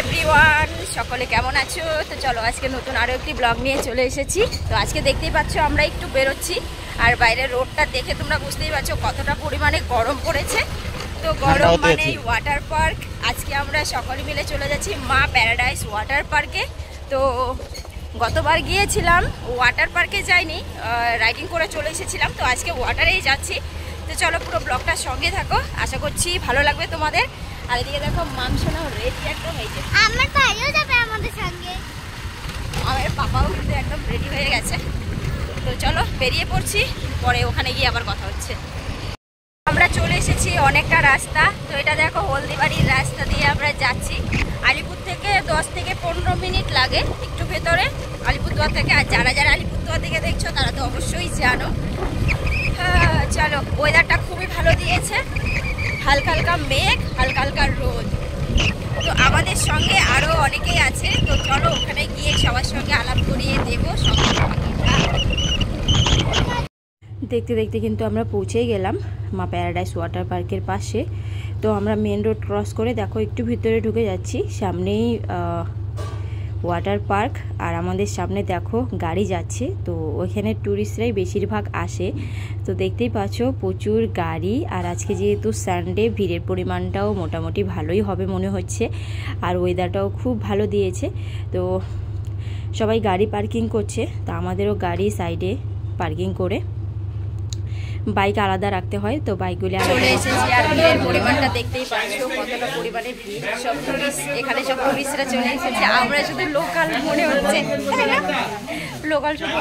Everyone, সকলে কেমন আছো? তো চলো আজকে নতুন আরও একটি ব্লগ নিয়ে চলে এসেছি। তো আজকে দেখতেই পাচ্ছ আমরা একটু বেরোচ্ছি, আর বাইরের রোডটা দেখে তোমরা বুঝতেই পারছো কতটা পরিমাণে গরম পড়েছে। তো গরম মানে ওয়াটার পার্ক। আজকে আমরা সকলে মিলে চলে যাচ্ছি মা প্যারাডাইস ওয়াটার পার্কে। তো গতবার গিয়েছিলাম ওয়াটার পার্কে যাইনি, রাইডিং করে চলে এসেছিলাম। তো আজকে ওয়াটারেই যাচ্ছি। তো চলো পুরো ব্লগটার সঙ্গে থাকো, আশা করছি ভালো লাগবে তোমাদের। আর এদিকে দেখো মাংসনাও রেডি একদম হয়েছে। আমার ভাইও যাবে আমাদের সঙ্গে, আমার পাপাও কিন্তু একদম রেডি হয়ে গেছে। তো চলো বেরিয়ে পড়ছি, পরে ওখানে গিয়ে আবার কথা হচ্ছে। আমরা চলে এসেছি অনেকটা রাস্তা। তো এটা দেখো হলদিবাড়ির রাস্তা দিয়ে আমরা যাচ্ছি। আলিপুর থেকে 10 থেকে 15 মিনিট লাগে একটু ভেতরে আলিপুরদুয়ার থেকে। আর যারা যারা আলিপুরদুয়ার থেকে দেখছো তারা তো অবশ্যই জানো। হ্যাঁ চলো, ওয়েদারটা খুবই ভালো দিয়েছে, হালকা হালকা মেঘ, হালকা হালকা রোদ। তো আমাদের সঙ্গে আরও অনেকেই আছে। তো চলো ওখানে গিয়ে সবার সঙ্গে আলাপ করিয়ে দেবো। দেখতে দেখতে কিন্তু আমরা পৌঁছেই গেলাম মা প্যারাডাইস ওয়াটার পার্কের পাশে। তো আমরা মেন রোড ক্রস করে দেখো একটু ভিতরে ঢুকে যাচ্ছি। সামনেই ওয়াটার পার্ক, আর আমাদের সামনে দেখো গাড়ি যাচ্ছে। তো ওইখানে ট্যুরিস্টরাই বেশিরভাগ আসে। তো দেখতেই পাচ্ছ প্রচুর গাড়ি। আর আজকে যেহেতু সানডে, ভিড়ের পরিমাণটাও মোটামুটি ভালোই হবে মনে হচ্ছে। আর ওয়েদারটাও খুব ভালো দিয়েছে। তো সবাই গাড়ি পার্কিং করছে। তো আমাদেরও গাড়ি সাইডে পার্কিং করে বাইক আলাদা রাখতে হয়। তো বাইকগুলি চলে এসেছি। আর ভিড়ের পরিমাণটা দেখতেই পাচ্ছ কতটা পরিমাণে ভিড়। সব টুরিস্ট, এখানে সব টুরিস্টরা চলে এসেছে। আমরা শুধু লোকাল মনে হচ্ছে, লোকাল শুধু।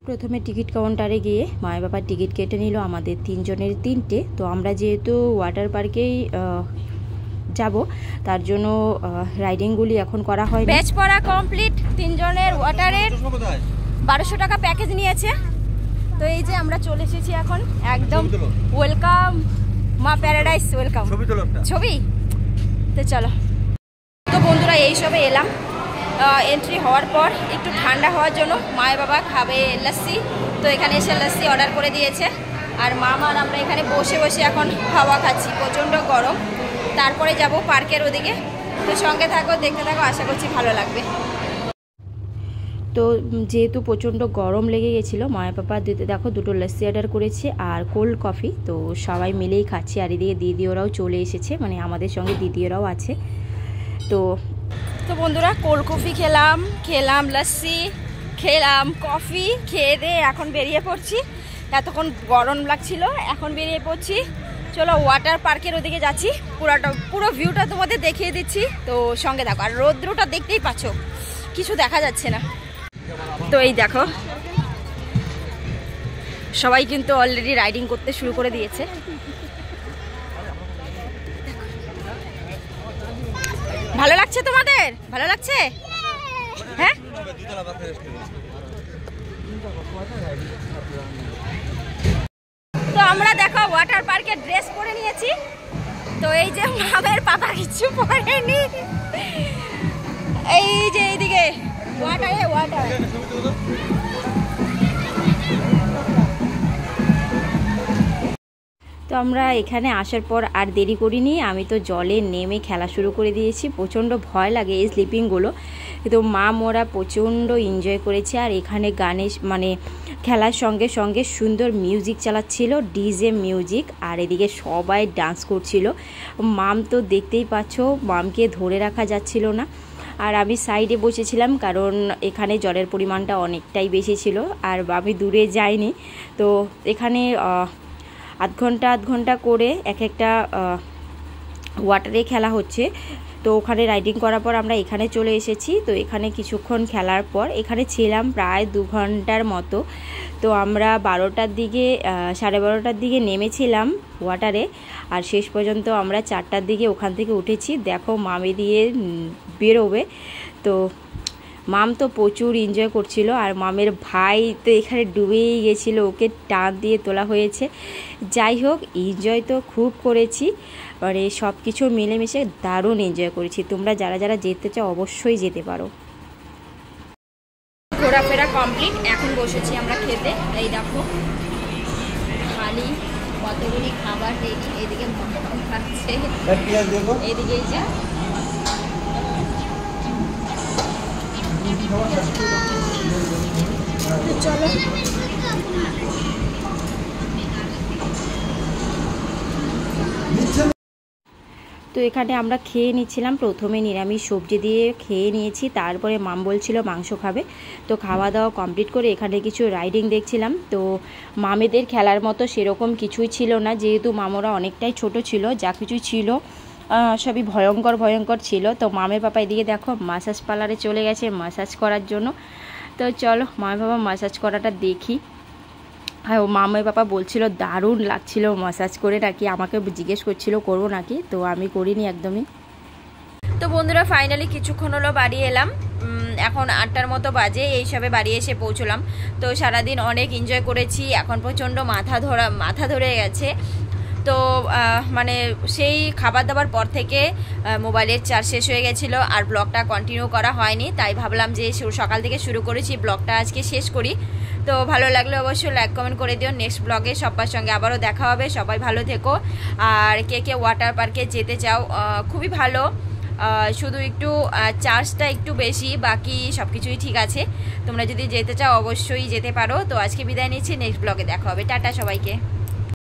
প্রথমে টিকিট কাউন্টারে গিয়ে মায়ের বাবার টিকিট কেটে নিল আমাদের 3 জনের 3টে। তো আমরা যেহেতু ওয়াটার পার্কেই যাব, তার জন্য রাইডিংগুলি এখন করা হয়। ব্যাচ পড়া কমপ্লিট। 3 জনের ওয়াটারের 1200 টাকা প্যাকেজ নিয়েছে। তো এই যে আমরা চলে এসেছি এখন একদম ওয়েলকাম মা প্যারাডাইস, ওয়েলকাম ছবি। তো চলো। তো বন্ধুরা এই সবে এলাম। এন্ট্রি হওয়ার পর একটু ঠান্ডা হওয়ার জন্য মায়ের বাবা খাবে লস্যি। তো এখানে এসে লস্যি অর্ডার করে দিয়েছে। আর মা আর আমরা এখানে বসে বসে এখন হাওয়া খাচ্ছি, প্রচণ্ড গরম। তারপরে যাব পার্কের ওদিকে। তো সঙ্গে থাকো, দেখতে থাকো, আশা করছি ভালো লাগবে। তো যেহেতু প্রচণ্ড গরম লেগে গেছিলো, মায়ের পাপা দেখো দুটো লস্যি অর্ডার করেছে আর কোল্ড কফি। তো সবাই মিলেই খাচ্ছি। আর এদিকে দিদি ওরাও চলে এসেছে, মানে আমাদের সঙ্গে দিদি ওরাও আছে। তো বন্ধুরা কোল্ড কফি খেলাম লস্যি খেলাম, কফি খেয়ে দিয়ে এখন বেরিয়ে পড়ছি। এতক্ষণ গরম লাগছিল, এখন বেরিয়ে পড়ছি। চলো ওয়াটার পার্কের ওদিকে যাচ্ছি। পুরো ভিউটা তোমাদের দেখিয়ে দিচ্ছি। তো সঙ্গে দেখো। আর রৌদ্রটা দেখতেই পাচ্ছ, কিছু দেখা যাচ্ছে না। তো এই দেখো সবাই কিন্তু অলরেডি রাইডিং করতে শুরু করে দিয়েছে। ভালো লাগছে তোমাদের? ভালো লাগছে? হ্যাঁ। তো আমরা দেখো ওয়াটার পার্কে ড্রেস পরে নিয়েছি। তো এই যে মামের পাপা কিছু পরেনি। এই যে এইদিকে ওয়াটার। তো আমরা এখানে আসার পর আর দেরি করিনি, আমি তো জলে নেমে খেলা শুরু করে দিয়েছি। প্রচণ্ড ভয় লাগে এই স্লিপিংগুলো, কিন্তু মা মোরা প্রচণ্ড এনজয় করেছে। আর এখানে গানে মানে খেলার সঙ্গে সঙ্গে সুন্দর মিউজিক চালাচ্ছিল, ডিজে মিউজিক। আর এদিকে সবাই ডান্স করছিল। মাম তো দেখতেই পাচ্ছ, মামকে ধরে রাখা যাচ্ছিল না। আর আমি সাইডে বসেছিলাম, কারণ এখানে জলের পরিমাণটা অনেকটাই বেশি ছিল। আর আমি দূরে যাইনি। তো এখানে আধ ঘন্টা করে একটা ওয়াটারে খেলা হচ্ছে। তো ওখানে রাইডিং করার পর আমরা এখানে চলে এসেছি। তো এখানে কিছুক্ষণ খেলার পর এখানে ছিলাম প্রায় 2 ঘন্টার মতো। তো আমরা 12টার দিকে 12:30টার দিকে নেমেছিলাম ওয়াটারে। আর শেষ পর্যন্ত আমরা 4টার দিকে ওখান থেকে উঠেছি। দেখো মামে দিয়ে বেরোবে। তো মাম তো প্রচুর এনজয় করছিল। আর মামের ভাই তো এখানে ডুবেই গেছিলো, ওকে টান দিয়ে তোলা হয়েছে। যাই হোক, এনজয় তো খুব করেছি। মানে সব কিছু মিলেমিশে দারুণ এনজয় করেছি। তোমরা যারা যারা যেতে চাও অবশ্যই যেতে পারো। ঘোরাফেরা কমপ্লিট, এখন বসেছি আমরা খেতে। এই দেখো থালি কতগুলি খাবার রেডি। এদিকে মাম খাচ্ছে। এদিকে যা চলো তো এখানে আমরা খেয়ে নিচ্ছিলাম। প্রথমে নিরামিষ সবজি দিয়ে খেয়ে নিয়েছি, তারপরে মাম বলছিল মাংস খাবে। তো খাওয়া দাওয়া কমপ্লিট করে এখানে কিছু রাইডিং দেখছিলাম। তো মামেদের খেলার মতো সেরকম কিছুই ছিল না, যেহেতু মামরা অনেকটাই ছোট ছিল, যা কিছু ছিল সবই ভয়ঙ্কর ভয়ঙ্কর ছিল। তো মামের পাপা এদিকে দেখো মাসাজ পার্লারে চলে গেছে মাসাজ করার জন্য। তো চলো মামের বাবা মাসাজ করাটা দেখি। হ্যাঁ, ও মামের বাবা বলছিল দারুণ লাগছিল মাসাজ করে, নাকি আমাকে জিজ্ঞেস করছিল করবো নাকি, তো আমি করিনি একদমই। তো বন্ধুরা ফাইনালি কিছুক্ষণ হলো বাড়ি এলাম, এখন 8টার মতো বাজে, এইসবে বাড়ি এসে পৌঁছলাম। তো সারাদিন অনেক এনজয় করেছি, এখন প্রচণ্ড মাথা ধরে গেছে। তো মানে সেই খাবার দাবার পর থেকে মোবাইলের চার্জ শেষ হয়ে গেছিলো, আর ব্লগটা কন্টিনিউ করা হয়নি। তাই ভাবলাম যে সকাল থেকে শুরু করেছি, ব্লগটা আজকে শেষ করি। তো ভালো লাগলে অবশ্যই লাইক কমেন্ট করে দিও। নেক্সট ব্লগে সবার সঙ্গে আবারও দেখা হবে। সবাই ভালো থেকো। আর কে কে ওয়াটার পার্কে যেতে চাও, খুবই ভালো, শুধু একটু চার্জটা একটু বেশি, বাকি সব কিছুই ঠিক আছে। তোমরা যদি যেতে চাও অবশ্যই যেতে পারো। তো আজকে বিদায় নিচ্ছি, নেক্সট ব্লগে দেখা হবে। টাটা সবাইকে।